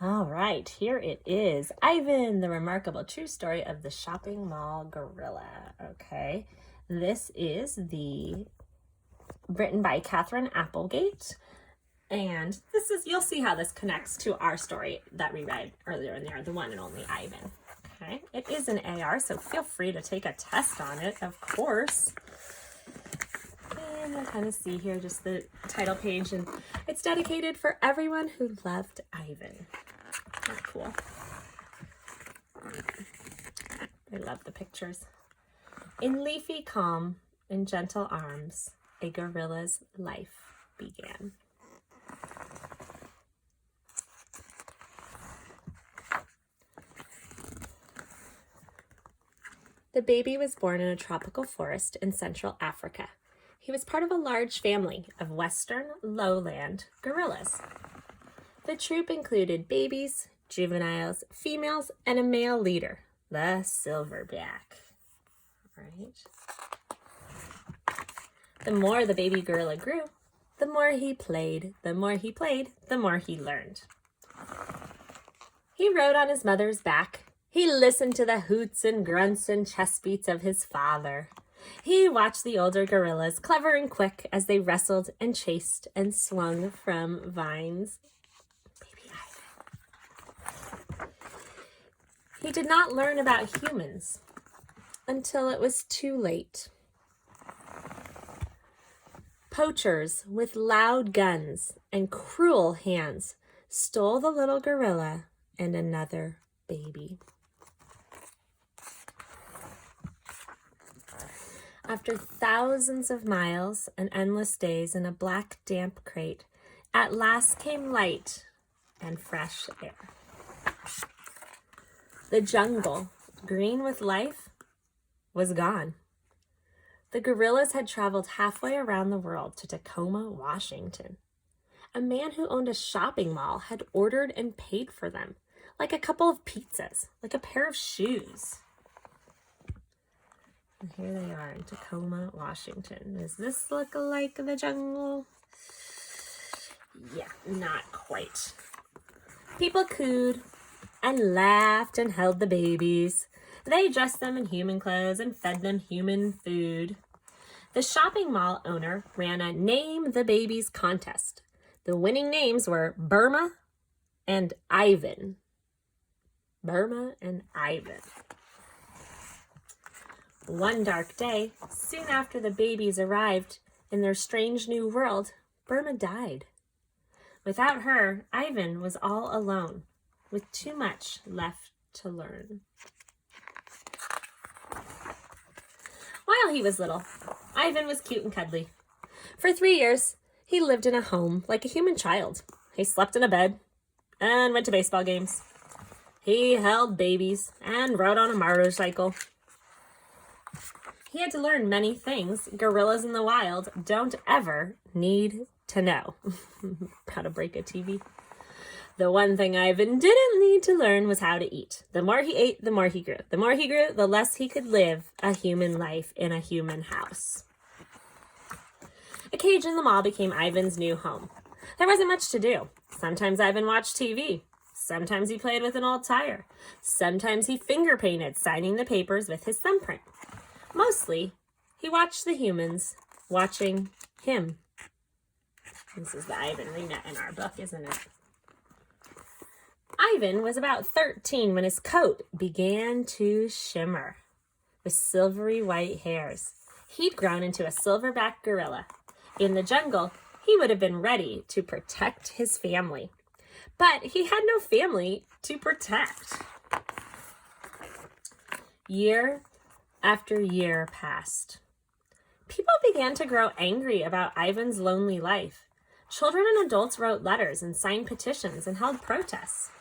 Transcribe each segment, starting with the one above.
All right, here it is. Ivan, the remarkable true story of the shopping mall gorilla. Okay, this is written by Catherine Applegate. And you'll see how this connects to our story that we read earlier in there, the one and only Ivan. Okay, it is an AR, so feel free to take a test on it, of course. And you'll kind of see here just the title page, and it's dedicated for everyone who loved Ivan. That's cool. I love the pictures. In leafy calm, in gentle arms, a gorilla's life began. The baby was born in a tropical forest in Central Africa. He was part of a large family of western lowland gorillas. The troop included babies, juveniles, females, and a male leader, the silverback. Right. The more the baby gorilla grew, the more he played. The more he played, the more he learned. He rode on his mother's back. He listened to the hoots and grunts and chest beats of his father. He watched the older gorillas, clever and quick, as they wrestled and chased and swung from vines. Baby Ivan. He did not learn about humans until it was too late. Poachers with loud guns and cruel hands stole the little gorilla and another baby. After thousands of miles and endless days in a black, damp crate, at last came light and fresh air. The jungle, green with life, was gone. The gorillas had traveled halfway around the world to Tacoma, Washington. A man who owned a shopping mall had ordered and paid for them, like a couple of pizzas, like a pair of shoes. And here they are in Tacoma, Washington. Does this look like the jungle? Yeah, not quite. People cooed and laughed and held the babies. They dressed them in human clothes and fed them human food. The shopping mall owner ran a Name the Babies contest. The winning names were Burma and Ivan. Burma and Ivan. One dark day, soon after the babies arrived in their strange new world, Burma died. Without her, Ivan was all alone, with too much left to learn. While he was little, Ivan was cute and cuddly. For 3 years, he lived in a home like a human child. He slept in a bed and went to baseball games. He held babies and rode on a motorcycle. He had to learn many things gorillas in the wild don't ever need to know. How to break a TV. The one thing Ivan didn't need to learn was how to eat. The more he ate, the more he grew. The more he grew, the less he could live a human life in a human house. A cage in the mall became Ivan's new home. There wasn't much to do. Sometimes Ivan watched TV. Sometimes he played with an old tire. Sometimes he finger painted, signing the papers with his thumbprint. Mostly, he watched the humans watching him. This is the Ivan Rena in our book, isn't it? Ivan was about 13 when his coat began to shimmer with silvery white hairs. He'd grown into a silverback gorilla. In the jungle, he would have been ready to protect his family. But he had no family to protect. Year after year passed. People began to grow angry about Ivan's lonely life. Children and adults wrote letters and signed petitions and held protests.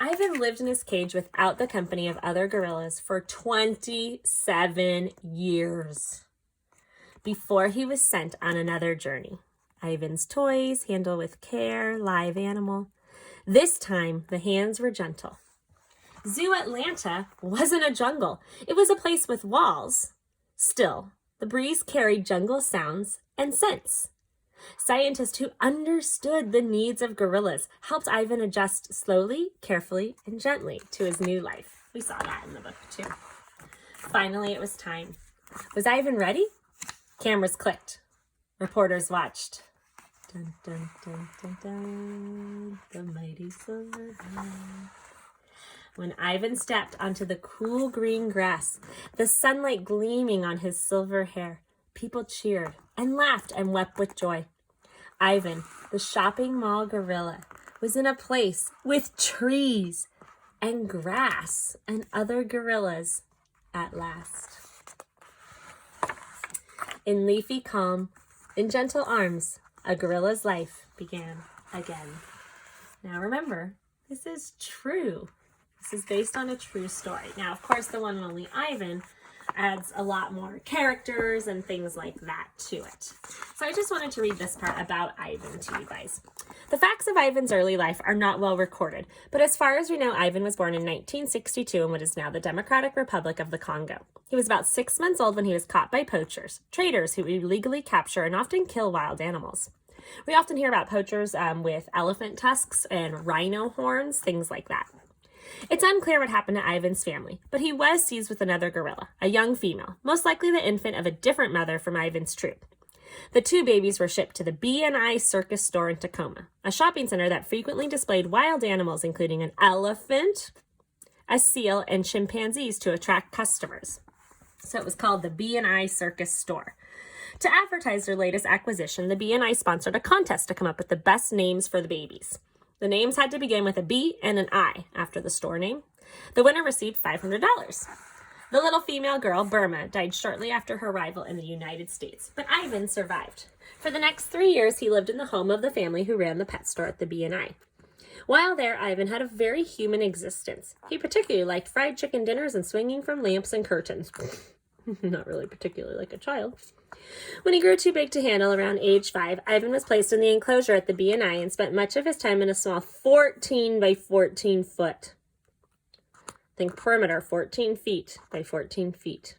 Ivan lived in his cage without the company of other gorillas for 27 years before he was sent on another journey. Ivan's toys, handle with care, live animal. This time, the hands were gentle. Zoo Atlanta wasn't a jungle. It was a place with walls. Still, the breeze carried jungle sounds and scents. Scientists who understood the needs of gorillas helped Ivan adjust slowly, carefully, and gently to his new life. We saw that in the book too. Finally, it was time. Was Ivan ready? Cameras clicked. Reporters watched. Dun, dun, dun, dun, dun, the mighty silver dun. When Ivan stepped onto the cool green grass, the sunlight gleaming on his silver hair, people cheered and laughed and wept with joy. Ivan, the shopping mall gorilla, was in a place with trees and grass and other gorillas at last. In leafy calm, in gentle arms, a gorilla's life began again. Now remember, this is true. This is based on a true story. Now, of course, the one and only Ivan adds a lot more characters and things like that to it. So I just wanted to read this part about Ivan to you guys. The facts of Ivan's early life are not well recorded, but as far as we know, Ivan was born in 1962 in what is now the Democratic Republic of the Congo. He was about 6 months old when he was caught by poachers, traders who illegally capture and often kill wild animals. We often hear about poachers with elephant tusks and rhino horns, things like that. It's unclear what happened to Ivan's family, but he was seized with another gorilla, a young female, most likely the infant of a different mother from Ivan's troop. The two babies were shipped to the B&I Circus store in Tacoma, a shopping center that frequently displayed wild animals including an elephant, a seal, and chimpanzees to attract customers. So it was called the B&I Circus store. To advertise their latest acquisition, the B&I sponsored a contest to come up with the best names for the babies. The names had to begin with a B and an I after the store name. The winner received $500. The little female girl, Burma, died shortly after her arrival in the United States, but Ivan survived. For the next 3 years, he lived in the home of the family who ran the pet store at the B&I. While there, Ivan had a very human existence. He particularly liked fried chicken dinners and swinging from lamps and curtains. Not really particularly like a child. When he grew too big to handle around age 5, Ivan was placed in the enclosure at the B&I and spent much of his time in a small 14 by 14 foot. Think perimeter, 14 feet by 14 feet.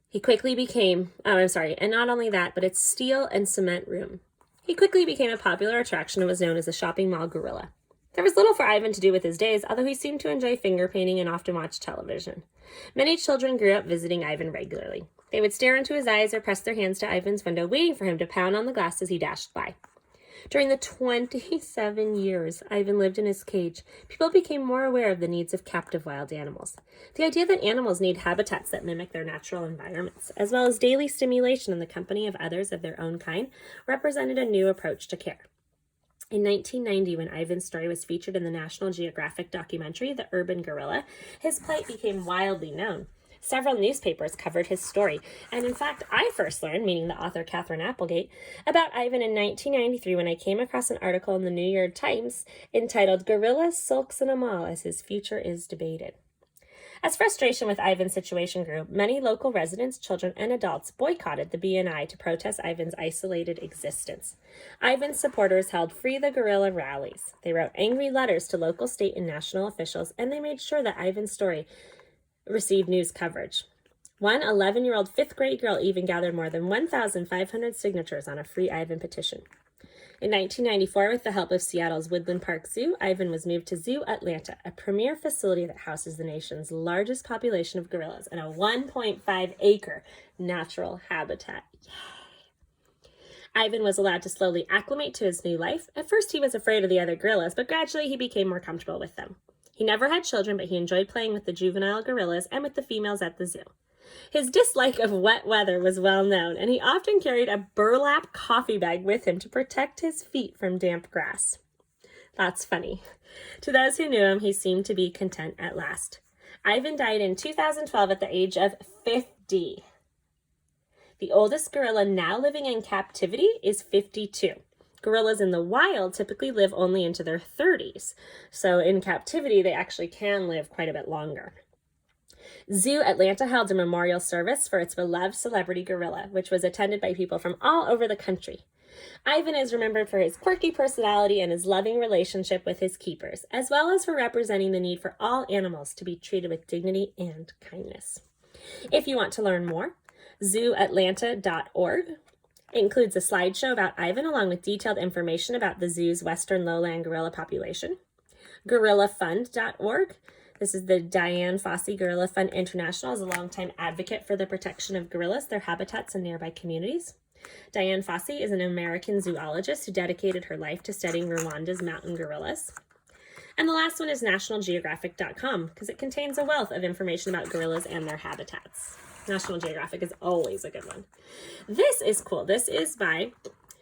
He quickly became, and not only that, but its steel and cement room. He quickly became a popular attraction and was known as the shopping mall gorilla. There was little for Ivan to do with his days, although he seemed to enjoy finger painting and often watched television. Many children grew up visiting Ivan regularly. They would stare into his eyes or press their hands to Ivan's window, waiting for him to pound on the glass as he dashed by. During the 27 years Ivan lived in his cage, people became more aware of the needs of captive wild animals. The idea that animals need habitats that mimic their natural environments, as well as daily stimulation in the company of others of their own kind, represented a new approach to care. In 1990, when Ivan's story was featured in the National Geographic documentary, The Urban Gorilla, his plight became widely known. Several newspapers covered his story, and in fact, I first learned, meaning the author Katherine Applegate, about Ivan in 1993 when I came across an article in the New York Times entitled "Gorilla Sulks in a Mall as His Future is Debated." As frustration with Ivan's situation grew, many local residents, children, and adults boycotted the B&I to protest Ivan's isolated existence. Ivan's supporters held Free the Gorilla rallies. They wrote angry letters to local, state, and national officials, and they made sure that Ivan's story received news coverage. One 11-year-old fifth-grade girl even gathered more than 1,500 signatures on a Free Ivan petition. In 1994, with the help of Seattle's Woodland Park Zoo, Ivan was moved to Zoo Atlanta, a premier facility that houses the nation's largest population of gorillas and a 1.5-acre natural habitat. Yay! Ivan was allowed to slowly acclimate to his new life. At first, he was afraid of the other gorillas, but gradually he became more comfortable with them. He never had children, but he enjoyed playing with the juvenile gorillas and with the females at the zoo. His dislike of wet weather was well known, and he often carried a burlap coffee bag with him to protect his feet from damp grass. That's funny. To those who knew him, he seemed to be content at last. Ivan died in 2012 at the age of 50. The oldest gorilla now living in captivity is 52. Gorillas in the wild typically live only into their 30s, so in captivity they actually can live quite a bit longer. Zoo Atlanta held a memorial service for its beloved celebrity gorilla, which was attended by people from all over the country. Ivan is remembered for his quirky personality and his loving relationship with his keepers, as well as for representing the need for all animals to be treated with dignity and kindness. If you want to learn more, zooatlanta.org. It includes a slideshow about Ivan along with detailed information about the zoo's western lowland gorilla population. GorillaFund.org. This is the Dian Fossey Gorilla Fund International, is a longtime advocate for the protection of gorillas, their habitats, and nearby communities. Dian Fossey is an American zoologist who dedicated her life to studying Rwanda's mountain gorillas. And the last one is NationalGeographic.com because it contains a wealth of information about gorillas and their habitats. National Geographic is always a good one. This is cool. This is by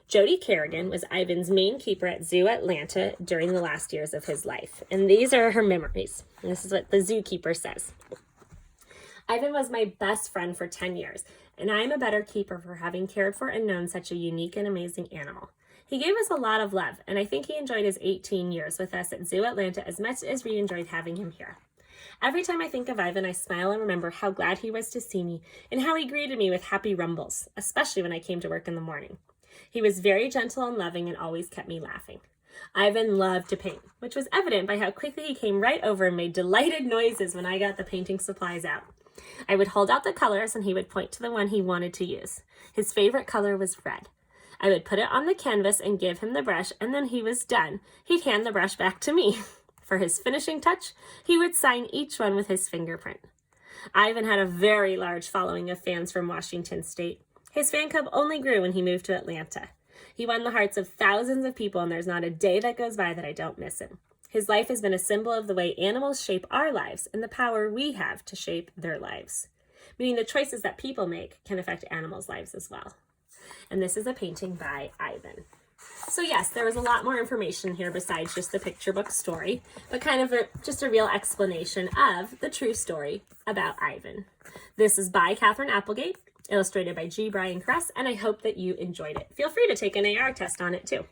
Jody Kerrigan, was Ivan's main keeper at Zoo Atlanta during the last years of his life. And these are her memories. And this is what the zookeeper says. Ivan was my best friend for 10 years, and I am a better keeper for having cared for and known such a unique and amazing animal. He gave us a lot of love, and I think he enjoyed his 18 years with us at Zoo Atlanta as much as we enjoyed having him here. Every time I think of Ivan, I smile and remember how glad he was to see me and how he greeted me with happy rumbles, especially when I came to work in the morning. He was very gentle and loving and always kept me laughing. Ivan loved to paint, which was evident by how quickly he came right over and made delighted noises when I got the painting supplies out. I would hold out the colors and he would point to the one he wanted to use. His favorite color was red. I would put it on the canvas and give him the brush, and then he was done. He'd hand the brush back to me. For his finishing touch, he would sign each one with his fingerprint. Ivan had a very large following of fans from Washington State. His fan club only grew when he moved to Atlanta. He won the hearts of thousands of people, and there's not a day that goes by that I don't miss him. His life has been a symbol of the way animals shape our lives and the power we have to shape their lives. Meaning the choices that people make can affect animals' lives as well. And this is a painting by Ivan. So yes, there was a lot more information here besides just the picture book story, but kind of just a real explanation of the true story about Ivan. This is by Catherine Applegate, illustrated by G. Brian Kress, and I hope that you enjoyed it. Feel free to take an AR test on it too.